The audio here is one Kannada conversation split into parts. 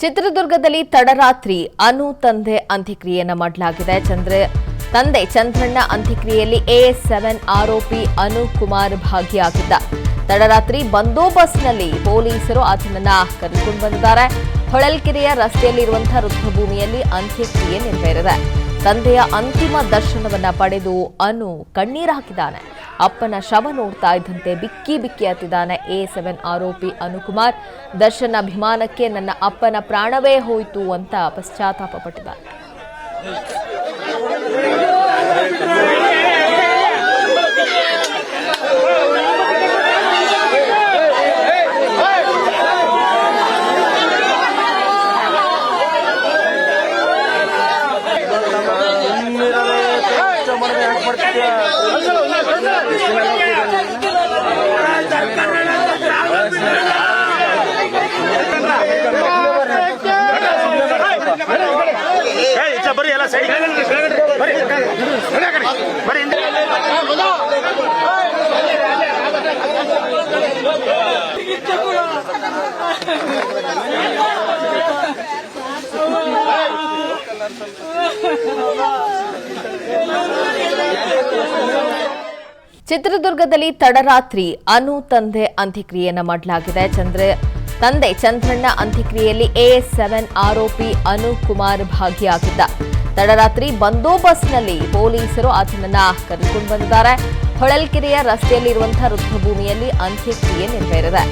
ಚಿತ್ರದುರ್ಗದಲ್ಲಿ ತಡರಾತ್ರಿ ಅನು ತಂದೆ ಅಂತ್ಯಕ್ರಿಯೆಯನ್ನು ಮಾಡಲಾಗಿದೆ. ತಂದೆ ಚಂದ್ರಣ್ಣ ಅಂತ್ಯಕ್ರಿಯೆಯಲ್ಲಿ AS7 ಆರೋಪಿ ಅನು ಕುಮಾರ್ ಭಾಗಿಯಾಗಿದ್ದ. ತಡರಾತ್ರಿ ಬಂದೋಬಸ್ತ್ನಲ್ಲಿ ಪೊಲೀಸರು ಆತನನ್ನ ಕರೆದುಕೊಂಡು ಬಂದಿದ್ದಾರೆ. ಹೊಳಲ್ಕೆರೆಯ ರಸ್ತೆಯಲ್ಲಿರುವಂತಹ ರುದ್ರಭೂಮಿಯಲ್ಲಿ ಅಂತ್ಯಕ್ರಿಯೆ ನೆರವೇರಿದೆ. ತಂದೆಯ ಅಂತಿಮ ದರ್ಶನವನ್ನ ಪಡೆದು ಅನು ಕಣ್ಣೀರು ಹಾಕಿದ್ದಾನೆ. ಅಪ್ಪನ ಶವ ನೋಡ್ತಾ ಇದ್ದಂತೆ ಬಿಕ್ಕಿ ಬಿಕ್ಕಿ ಹತ್ತಿದ್ದಾನೆ. AS7 ಆರೋಪಿ ಅನುಕುಮಾರ್ ದರ್ಶನ್ ಅಭಿಮಾನಕ್ಕೆ ನನ್ನ ಅಪ್ಪನ ಪ್ರಾಣವೇ ಹೋಯಿತು ಅಂತ ಪಶ್ಚಾತ್ತಾಪ ಪಟ್ಟಿದ್ದಾನೆ. ಚಿತ್ರದುರ್ಗದಲ್ಲಿ ತಡರಾತ್ರಿ ಅನು ತಂದೆ ಅಂತ್ಯಕ್ರಿಯೆಯನ್ನು ಮಾಡಲಾಗಿದೆ. ತಂದೆ ಚಂದ್ರಣ್ಣ ಅಂತ್ಯಕ್ರಿಯೆಯಲ್ಲಿ AS7 ಆರೋಪಿ ಅನು ಕುಮಾರ್ ಭಾಗಿಯಾಗಿದ್ದ. ತಡರಾತ್ರಿ ಬಂದೋಬಸ್ತ್ನಲ್ಲಿ ಪೊಲೀಸರು ಆತನನ್ನ ಕರೆದುಕೊಂಡು ಬಂದಿದ್ದಾರೆ. ಹೊಳಲ್ಕೆರೆಯ ರಸ್ತೆಯಲ್ಲಿರುವಂತಹ ರುದ್ರಭೂಮಿಯಲ್ಲಿ ಅಂತ್ಯಕ್ರಿಯೆ ನೆರವೇರಿದೆ.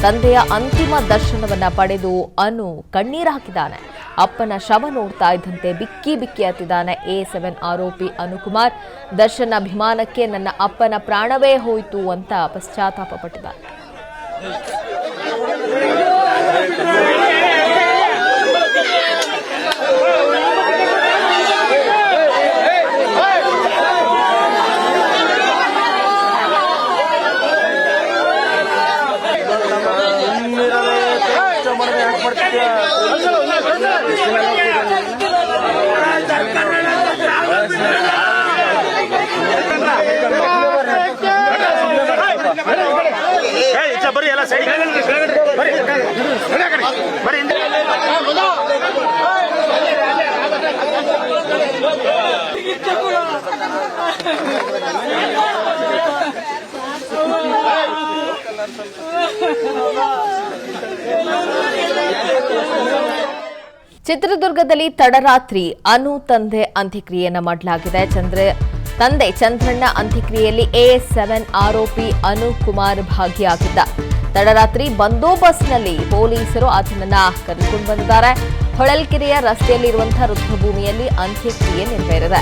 ತಂದೆಯ ಅಂತಿಮ ದರ್ಶನವನ್ನ ಪಡೆದು ಅನು ಕಣ್ಣೀರು ಹಾಕಿದ್ದಾನೆ. ಅಪ್ಪನ ಶವ ನೋಡ್ತಾ ಇದ್ದಂತೆ ಬಿಕ್ಕಿ ಬಿಕ್ಕಿ ಹತ್ತಿದ್ದಾನೆ. AS7 ಆರೋಪಿ ಅನುಕುಮಾರ್ ದರ್ಶನ್ ಅಭಿಮಾನಕ್ಕೆ ನನ್ನ ಅಪ್ಪನ ಪ್ರಾಣವೇ ಹೋಯಿತು ಅಂತ ಪಶ್ಚಾತ್ತಾಪ ಪಟ್ಟಿದ್ದಾನೆ. ಚಿತ್ರದುರ್ಗದಲ್ಲಿ ತಡರಾತ್ರಿ ಅನು ತಂದೆ ಅಂತ್ಯಕ್ರಿಯೆಯನ್ನು ಮಾಡಲಾಗಿದೆ. ತಂದೆ ಚಂದ್ರಣ್ಣ ಅಂತ್ಯಕ್ರಿಯೆಯಲ್ಲಿ AS7 ಆರೋಪಿ ಅನು ಕುಮಾರ್ ಭಾಗಿಯಾಗಿದ್ದ. ತಡರಾತ್ರಿ ಬಂದೋಬಸ್ತ್ನಲ್ಲಿ ಪೊಲೀಸರು ಆತನನ್ನ ಕರೆದುಕೊಂಡು ಬಂದಿದ್ದಾರೆ. ಹೊಳಲ್ಕೆರೆಯ ರಸ್ತೆಯಲ್ಲಿರುವಂತಹ ರುದ್ರಭೂಮಿಯಲ್ಲಿ ಅಂತ್ಯಕ್ರಿಯೆ ನೆರವೇರಿದೆ.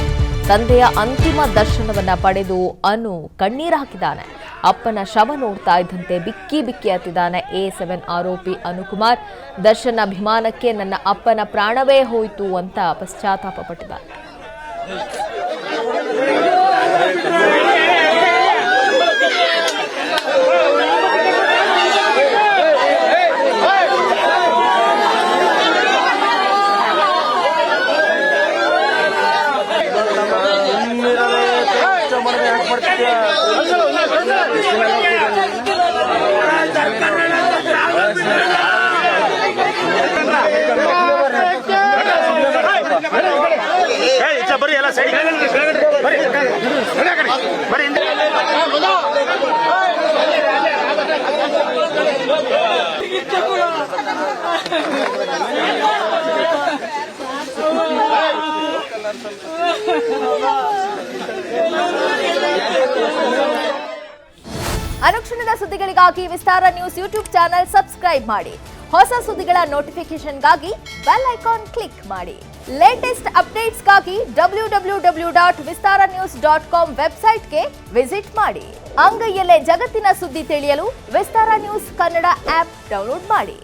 ತಂದೆಯ ಅಂತಿಮ ದರ್ಶನವನ್ನ ಪಡೆದು ಅನು ಕಣ್ಣೀರು ಹಾಕಿದ್ದಾನೆ. ಅಪ್ಪನ ಶವ ನೋಡ್ತಾ ಇದ್ದಂತೆ ಬಿಕ್ಕಿ ಬಿಕ್ಕಿ ಹತ್ತಿದ್ದಾನೆ. AS7 ಆರೋಪಿ ಅನುಕುಮಾರ್ ದರ್ಶನ್ ಅಭಿಮಾನಕ್ಕೆ ನನ್ನ ಅಪ್ಪನ ಪ್ರಾಣವೇ ಹೋಯಿತು ಅಂತ ಪಶ್ಚಾತ್ತಾಪ ಪಟ್ಟಿದ್ದಾನೆ. ಅನುಕ್ಷಣದ ಸುದ್ದಿಗಳಿಗಾಗಿ ವಿಸ್ತಾರ ನ್ಯೂಸ್ ಯೂಟ್ಯೂಬ್ ಚಾನೆಲ್ ಸಬ್ಸ್ಕ್ರೈಬ್ ಮಾಡಿ. ಹೊಸ ಸುದ್ದಿಗಳ ನೋಟಿಫಿಕೇಶನ್ಗಾಗಿ ಬೆಲ್ ಐಕಾನ್ ಕ್ಲಿಕ್ ಮಾಡಿ. ಲೇಟೆಸ್ಟ್ ಅಪ್ಡೇಟ್ಸ್ಗಾಗಿ www.vistaranews.com ವೆಬ್ಸೈಟ್ಗೆ ವಿಸಿಟ್ ಮಾಡಿ. ಅಂಗೈಯಲ್ಲೇ ಜಗತ್ತಿನ ಸುದ್ದಿ ತಿಳಿಯಲು ವಿಸ್ತಾರ ನ್ಯೂಸ್ ಕನ್ನಡ ಆಪ್ ಡೌನ್ಲೋಡ್ ಮಾಡಿ.